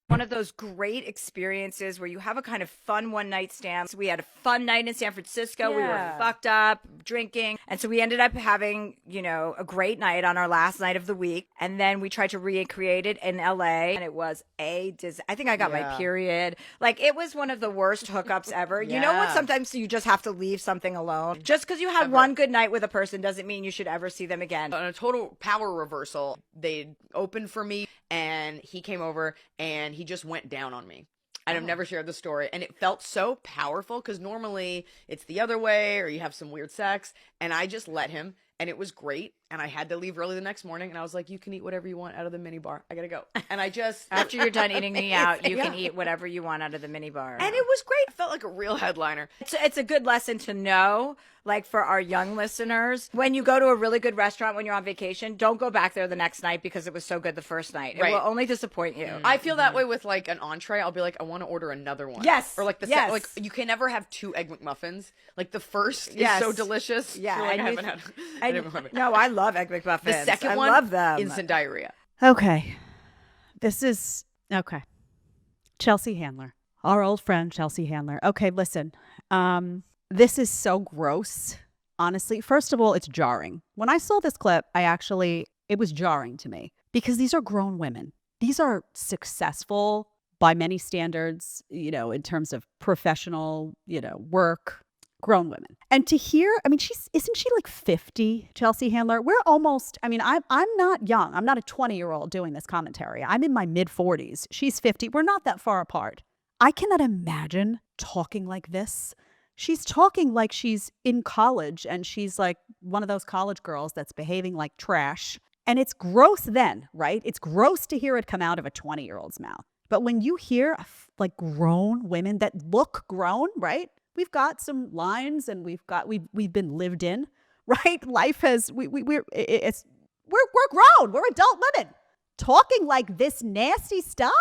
One of those great experiences where you have a kind of fun one-night stand. So we had a fun night in San Francisco. We were fucked up, drinking. And so we ended up having, a great night on our last night of the week. And then we tried to recreate it in LA. And it was I think I got my period. Like, it was one of the worst hookups ever. You know what? Sometimes you just have to leave something alone. Just because you had one good night with a person doesn't mean you should ever see them again. On a total power reversal, they opened for me and he came over and he just went down on me. And I've never shared the story. And it felt so powerful because normally it's the other way or you have some weird sex. And I just let him. And it was great. And I had to leave early the next morning. And I was like, you can eat whatever you want out of the mini bar. I got to go. And I just... After you're done eating me out, you can eat whatever you want out of the mini bar. And it was great. It felt like a real headliner. It's a good lesson to know, like for our young listeners. When you go to a really good restaurant when you're on vacation, don't go back there the next night because it was so good the first night. It will only disappoint you. I feel that way with like an entree. I'll be like, I want to order another one. Yes. Or like like you can never have 2 egg McMuffins. Like the first is so delicious. Yeah. Like, I haven't had. No, I love egg McMuffins. The second one, I love them. Instant diarrhea. Okay. Okay. Chelsea Handler. Our old friend, Chelsea Handler. Okay, listen. This is so gross. Honestly, first of all, it's jarring. When I saw this clip, it was jarring to me because these are grown women. These are successful by many standards, in terms of professional, work, grown women. And to hear, isn't she like 50, Chelsea Handler? We're almost, I'm not young. I'm not a 20-year-old doing this commentary. I'm in my mid-40s. She's 50. We're not that far apart. I cannot imagine talking like this. She's talking like she's in college and she's like one of those college girls that's behaving like trash. And it's gross then, right? It's gross to hear it come out of a 20-year-old's mouth. But when you hear like grown women that look grown, right? We've got some lines and we've been lived in, right? Life has, we're grown. We're adult women talking like this nasty stuff.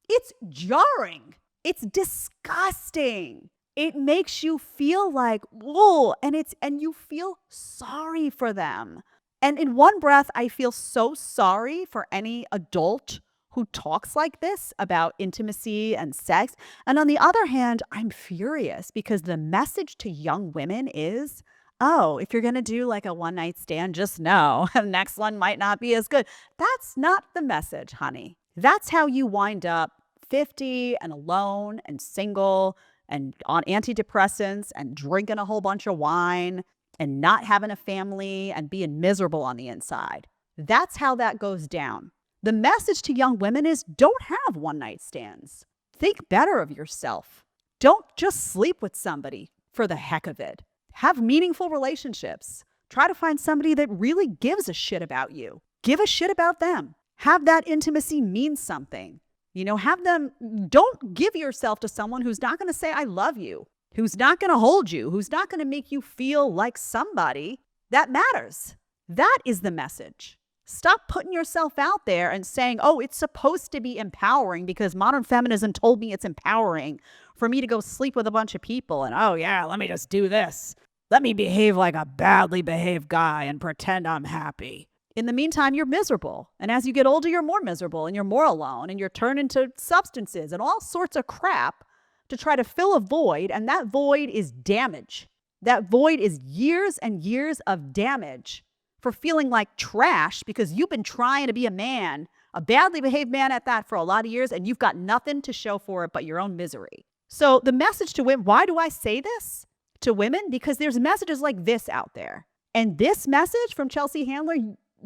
It's jarring. It's disgusting. It makes you feel like, whoa, and you feel sorry for them. And in one breath, I feel so sorry for any adult who talks like this about intimacy and sex. And on the other hand, I'm furious because the message to young women is, oh, if you're going to do like a one night stand, just know the next one might not be as good. That's not the message, honey. That's how you wind up 50 and alone and single and on antidepressants and drinking a whole bunch of wine and not having a family and being miserable on the inside. That's how that goes down. The message to young women is don't have one night stands. Think better of yourself. Don't just sleep with somebody for the heck of it. Have meaningful relationships. Try to find somebody that really gives a shit about you. Give a shit about them. Have that intimacy mean something. You know, have them, don't give yourself to someone who's not going to say, I love you, who's not going to hold you, who's not going to make you feel like somebody that matters. That is the message. Stop putting yourself out there and saying, oh, it's supposed to be empowering because modern feminism told me it's empowering for me to go sleep with a bunch of people. And, oh, yeah, let me just do this. Let me behave like a badly behaved guy and pretend I'm happy. In the meantime, you're miserable. And as you get older, you're more miserable and you're more alone and you're turned into substances and all sorts of crap to try to fill a void. And that void is damage. That void is years and years of damage for feeling like trash because you've been trying to be a man, a badly behaved man at that for a lot of years, and you've got nothing to show for it but your own misery. So the message to women, why do I say this to women? Because there's messages like this out there. And this message from Chelsea Handler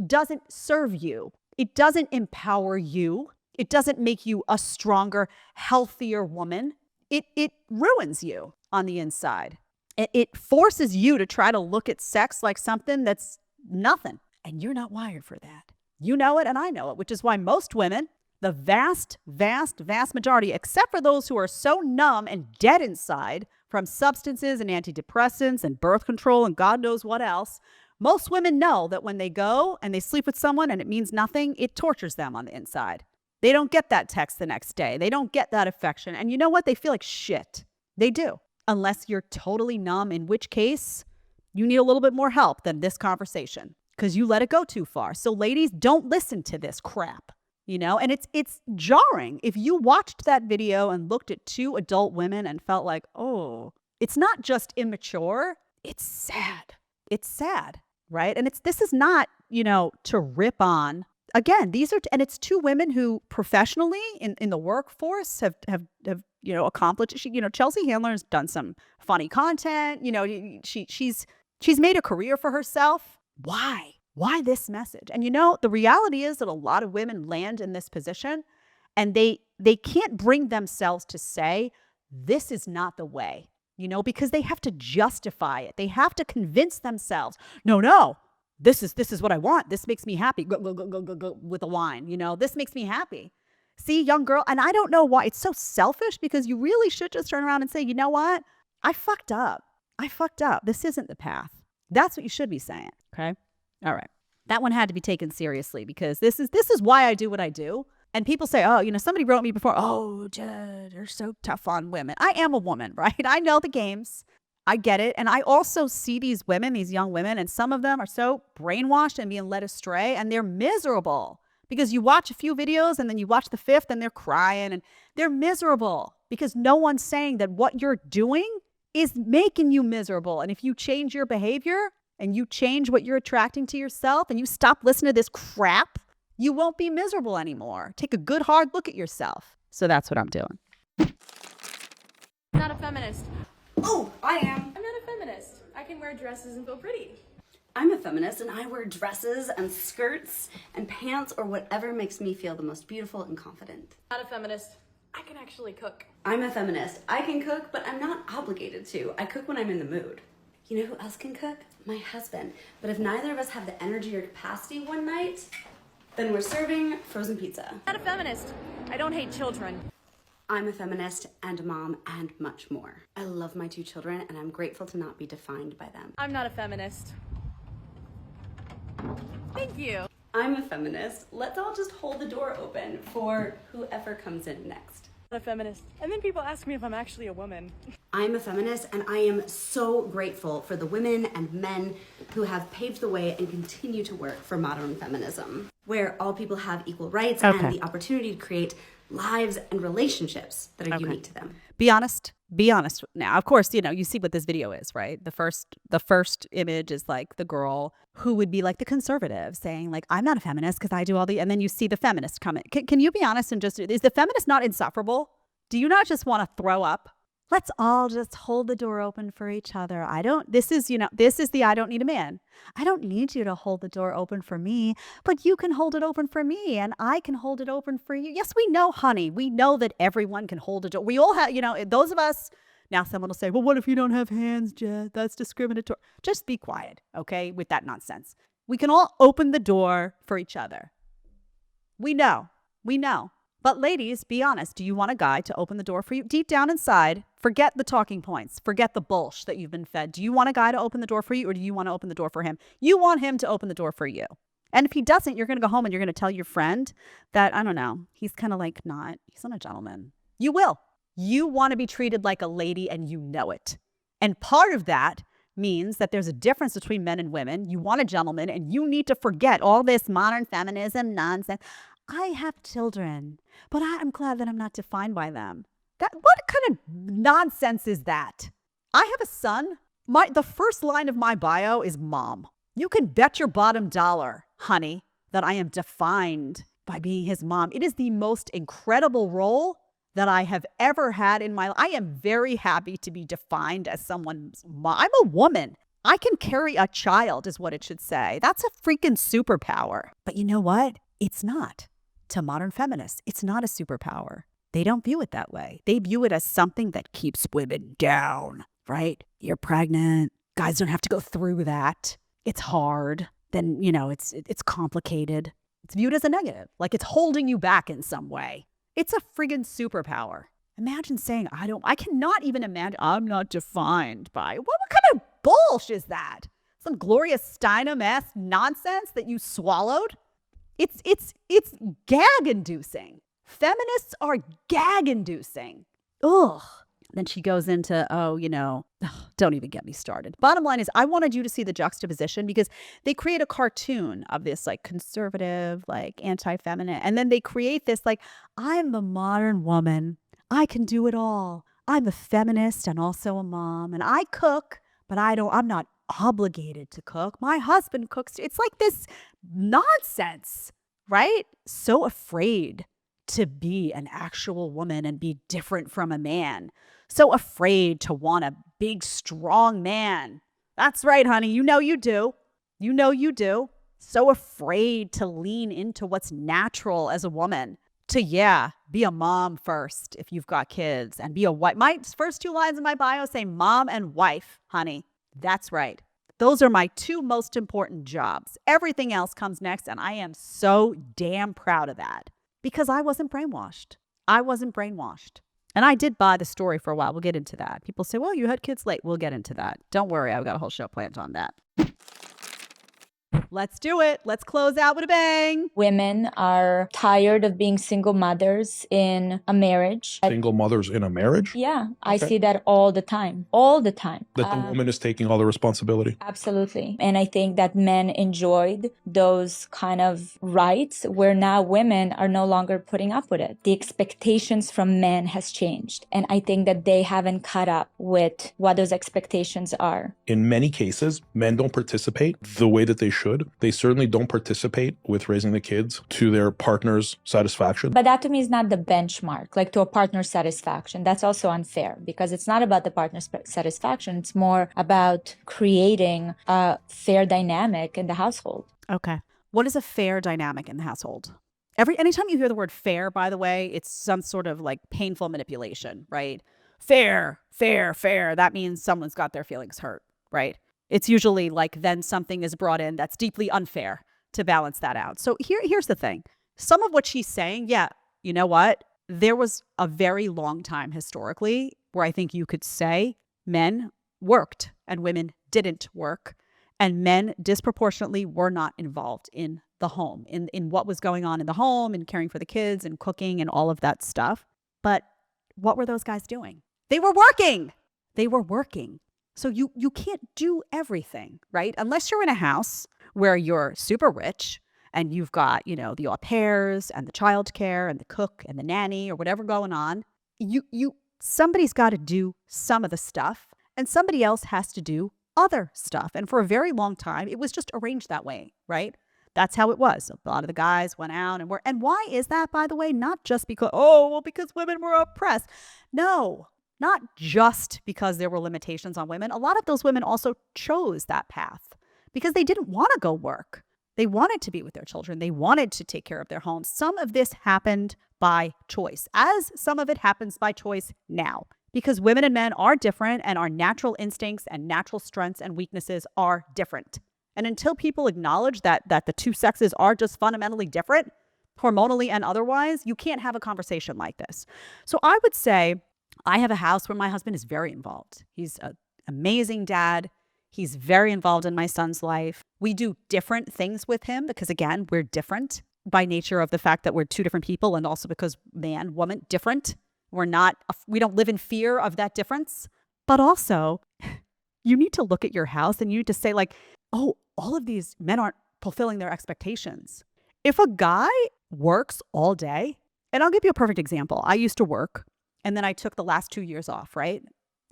doesn't serve you. It doesn't empower you. It doesn't make you a stronger, healthier woman. It ruins you on the inside. It forces you to try to look at sex like something that's nothing. And you're not wired for that. You know it and I know it, which is why most women, the vast, vast, vast majority, except for those who are so numb and dead inside from substances and antidepressants and birth control and God knows what else, most women know that when they go and they sleep with someone and it means nothing, it tortures them on the inside. They don't get that text the next day. They don't get that affection. And you know what? They feel like shit. They do. Unless you're totally numb, in which case you need a little bit more help than this conversation because you let it go too far. So ladies, don't listen to this crap, you know? And it's jarring. If you watched that video and looked at two adult women and felt like, oh, it's not just immature, it's sad. It's sad, right? And this is not, you know, to rip on. Again, and it's two women who professionally in the workforce have you know, accomplished. Chelsea Handler has done some funny content. You know, she's made a career for herself. Why? Why this message? And you know, the reality is that a lot of women land in this position and they can't bring themselves to say, this is not the way, you know, because they have to justify it. They have to convince themselves, no, this is what I want. This makes me happy. Go with the wine, you know, this makes me happy. See, young girl, and I don't know why it's so selfish because you really should just turn around and say, you know what? I fucked up. This isn't the path. That's what you should be saying. Okay. All right. That one had to be taken seriously because this is why I do what I do. And people say, oh, you know, somebody wrote me before, oh, Jed, you're so tough on women. I am a woman, right? I know the games. I get it. And I also see these women, these young women, and some of them are so brainwashed and being led astray and they're miserable because you watch a few videos and then you watch the fifth and they're crying and they're miserable because no one's saying that what you're doing is making you miserable. And if you change your behavior and you change what you're attracting to yourself and you stop listening to this crap, you won't be miserable anymore. Take a good hard look at yourself. So that's what I'm doing. I'm not a feminist. Oh, I am. I'm not a feminist. I can wear dresses and feel pretty. I'm a feminist and I wear dresses and skirts and pants or whatever makes me feel the most beautiful and confident. Not a feminist. I can actually cook. I'm a feminist. I can cook, but I'm not obligated to. I cook when I'm in the mood. You know who else can cook? My husband. But if neither of us have the energy or capacity one night, then we're serving frozen pizza. Not a feminist. I don't hate children. I'm a feminist and a mom and much more. I love my two children and I'm grateful to not be defined by them. I'm not a feminist. Thank you. I'm a feminist. Let's all just hold the door open for whoever comes in next. a feminist. And then people ask me if I'm actually a woman. I'm a feminist, and I am so grateful for the women and men who have paved the way and continue to work for modern feminism, where all people have equal rights and the opportunity to create lives and relationships that are unique to them. Be honest. Be honest. Now, of course, you see what this video is, right? The first image is like the girl who would be like the conservative saying like, I'm not a feminist because I do all the, and then you see the feminist come in. Can you be honest and just, is the feminist not insufferable? Do you not just want to throw up? Let's all just hold the door open for each other. This is the I don't need a man. I don't need you to hold the door open for me, but you can hold it open for me and I can hold it open for you. Yes, we know, honey. We know that everyone can hold a door. We all have, those of us, now someone will say, well, what if you don't have hands, Jed? That's discriminatory. Just be quiet, okay, with that nonsense. We can all open the door for each other. We know. But ladies, be honest. Do you want a guy to open the door for you? Deep down inside, forget the talking points. Forget the bullshit that you've been fed. Do you want a guy to open the door for you, or do you want to open the door for him? You want him to open the door for you. And if he doesn't, you're going to go home and you're going to tell your friend that, I don't know, he's kind of like he's not a gentleman. You will. You want to be treated like a lady and you know it. And part of that means that there's a difference between men and women. You want a gentleman and you need to forget all this modern feminism nonsense. I have children, but I'm glad that I'm not defined by them. What kind of nonsense is that? I have a son. The first line of my bio is mom. You can bet your bottom dollar, honey, that I am defined by being his mom. It is the most incredible role that I have ever had in my life. I am very happy to be defined as someone's mom. I'm a woman. I can carry a child is what it should say. That's a freaking superpower. But you know what? It's not. To modern feminists, it's not a superpower. They don't view it that way. They view it as something that keeps women down, right? You're pregnant. Guys don't have to go through that. It's hard. Then, it's complicated. It's viewed as a negative, like it's holding you back in some way. It's a friggin' superpower. Imagine saying, I cannot even imagine, I'm not defined by, what kind of bullshit is that? Some Gloria Steinem-esque nonsense that you swallowed? It's gag-inducing. Feminists are gag-inducing. Ugh. Then she goes into, don't even get me started. Bottom line is, I wanted you to see the juxtaposition because they create a cartoon of this like conservative, like anti-feminine. And then they create this like, I'm the modern woman. I can do it all. I'm a feminist and also a mom. And I cook, but I'm not obligated to cook. My husband cooks. It's like this nonsense, right? So afraid to be an actual woman and be different from a man. So afraid to want a big, strong man. That's right, honey. You know you do. So afraid to lean into what's natural as a woman. To, be a mom first if you've got kids and be a wife. My first two lines in my bio say mom and wife, honey. That's right. Those are my two most important jobs. Everything else comes next, and I am so damn proud of that because I wasn't brainwashed. And I did buy the story for a while. We'll get into that. People say, well, you had kids late. We'll get into that. Don't worry. I've got a whole show planned on that. Let's do it. Let's close out with a bang. Women are tired of being single mothers in a marriage. Single mothers in a marriage? Yeah, I see that all the time. That the woman is taking all the responsibility. Absolutely. And I think that men enjoyed those kind of rights where now women are no longer putting up with it. The expectations from men has changed. And I think that they haven't caught up with what those expectations are. In many cases, men don't participate the way that they should. They certainly don't participate with raising the kids to their partner's satisfaction. But that to me is not the benchmark, like to a partner's satisfaction. That's also unfair because it's not about the partner's satisfaction. It's more about creating a fair dynamic in the household. Okay. What is a fair dynamic in the household? Anytime you hear the word fair, by the way, it's some sort of like painful manipulation, right? Fair. That means someone's got their feelings hurt, right? It's usually like then something is brought in that's deeply unfair to balance that out. So here's the thing. Some of what she's saying, you know what? There was a very long time historically where I think you could say men worked and women didn't work, and men disproportionately were not involved in the home, in what was going on in the home and caring for the kids and cooking and all of that stuff. But what were those guys doing? They were working. They were working. So you can't do everything, right? Unless you're in a house where you're super rich and you've got, you know, the au pairs and the childcare and the cook and the nanny or whatever going on. Somebody's got to do some of the stuff and somebody else has to do other stuff. And for a very long time, it was just arranged that way, right? That's how it was. A lot of the guys went out and why is that, by the way? Not just because, because women were oppressed. No, not just because there were limitations on women. A lot of those women also chose that path because they didn't want to go work. They wanted to be with their children. They wanted to take care of their homes. Some of this happened by choice, as some of it happens by choice now, because women and men are different and our natural instincts and natural strengths and weaknesses are different. And until people acknowledge that the two sexes are just fundamentally different, hormonally and otherwise, you can't have a conversation like this. So I would say I have a house where my husband is very involved. He's an amazing dad. He's very involved in my son's life. We do different things with him because, again, we're different by nature of the fact that we're two different people and also because man, woman, different. We don't live in fear of that difference. But also, you need to look at your house and you need to say like, oh, all of these men aren't fulfilling their expectations. If a guy works all day, and I'll give you a perfect example. I used to work and then I took the last 2 years off, right?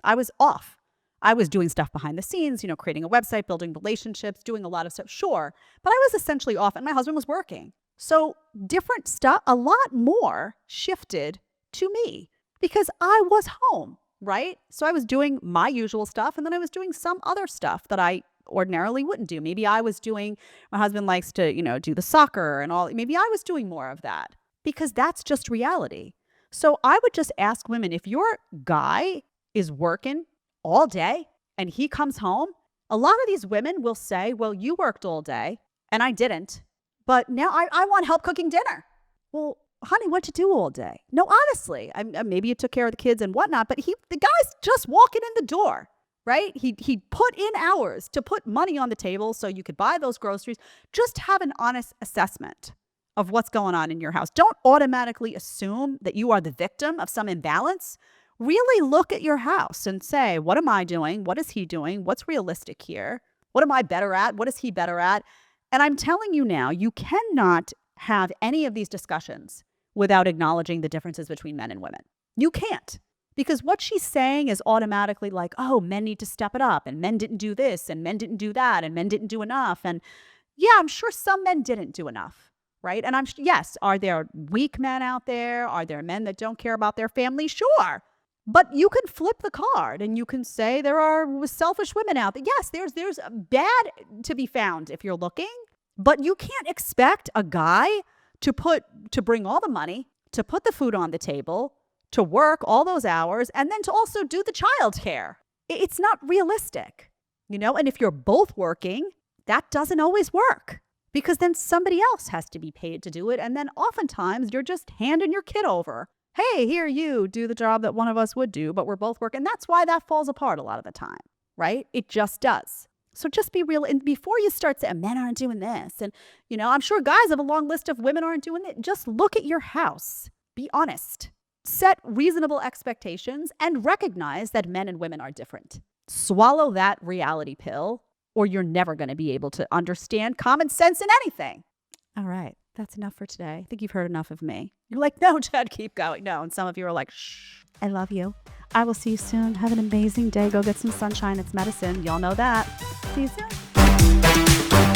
I was off. I was doing stuff behind the scenes, you know, creating a website, building relationships, doing a lot of stuff. Sure. But I was essentially off and my husband was working. So different stuff, a lot more shifted to me because I was home, right? So I was doing my usual stuff and then I was doing some other stuff that I ordinarily wouldn't do. Maybe I was doing, my husband likes to, you know, do the soccer and all. Maybe I was doing more of that because that's just reality. So I would just ask women, if your guy is working all day and he comes home, a lot of these women will say, well, you worked all day and I didn't, but now I want help cooking dinner. Well, honey, what'd you do all day? No, honestly, maybe you took care of the kids and whatnot, but the guy's just walking in the door. Right? He put in hours to put money on the table so you could buy those groceries. Just have an honest assessment of what's going on in your house. Don't automatically assume that you are the victim of some imbalance. Really look at your house and say, what am I doing? What is he doing? What's realistic here? What am I better at? What is he better at? And I'm telling you now, you cannot have any of these discussions without acknowledging the differences between men and women. You can't. Because what she's saying is automatically like, oh, men need to step it up and men didn't do this and men didn't do that and men didn't do enough. And yeah, I'm sure some men didn't do enough, right? And yes, are there weak men out there? Are there men that don't care about their family? Sure. But you can flip the card and you can say there are selfish women out there. Yes, there's bad to be found if you're looking, but you can't expect a guy to bring all the money, to put the food on the table, to work all those hours, and then to also do the childcare. It's not realistic, you know? And if you're both working, that doesn't always work because then somebody else has to be paid to do it. And then oftentimes you're just handing your kid over. Hey, here, you do the job that one of us would do, but we're both working. That's why that falls apart a lot of the time, right? It just does. So just be real. And before you start saying, men aren't doing this, and, you know, I'm sure guys have a long list of women aren't doing it. Just look at your house. Be honest. Set reasonable expectations and recognize that men and women are different. Swallow that reality pill, or you're never going to be able to understand common sense in anything. All right, that's enough for today. I think you've heard enough of me. You're like, no, Jed, keep going. No, and some of you are like, shh, I love you. I will see you soon. Have an amazing day. Go get some sunshine. It's medicine. Y'all know that. See you soon.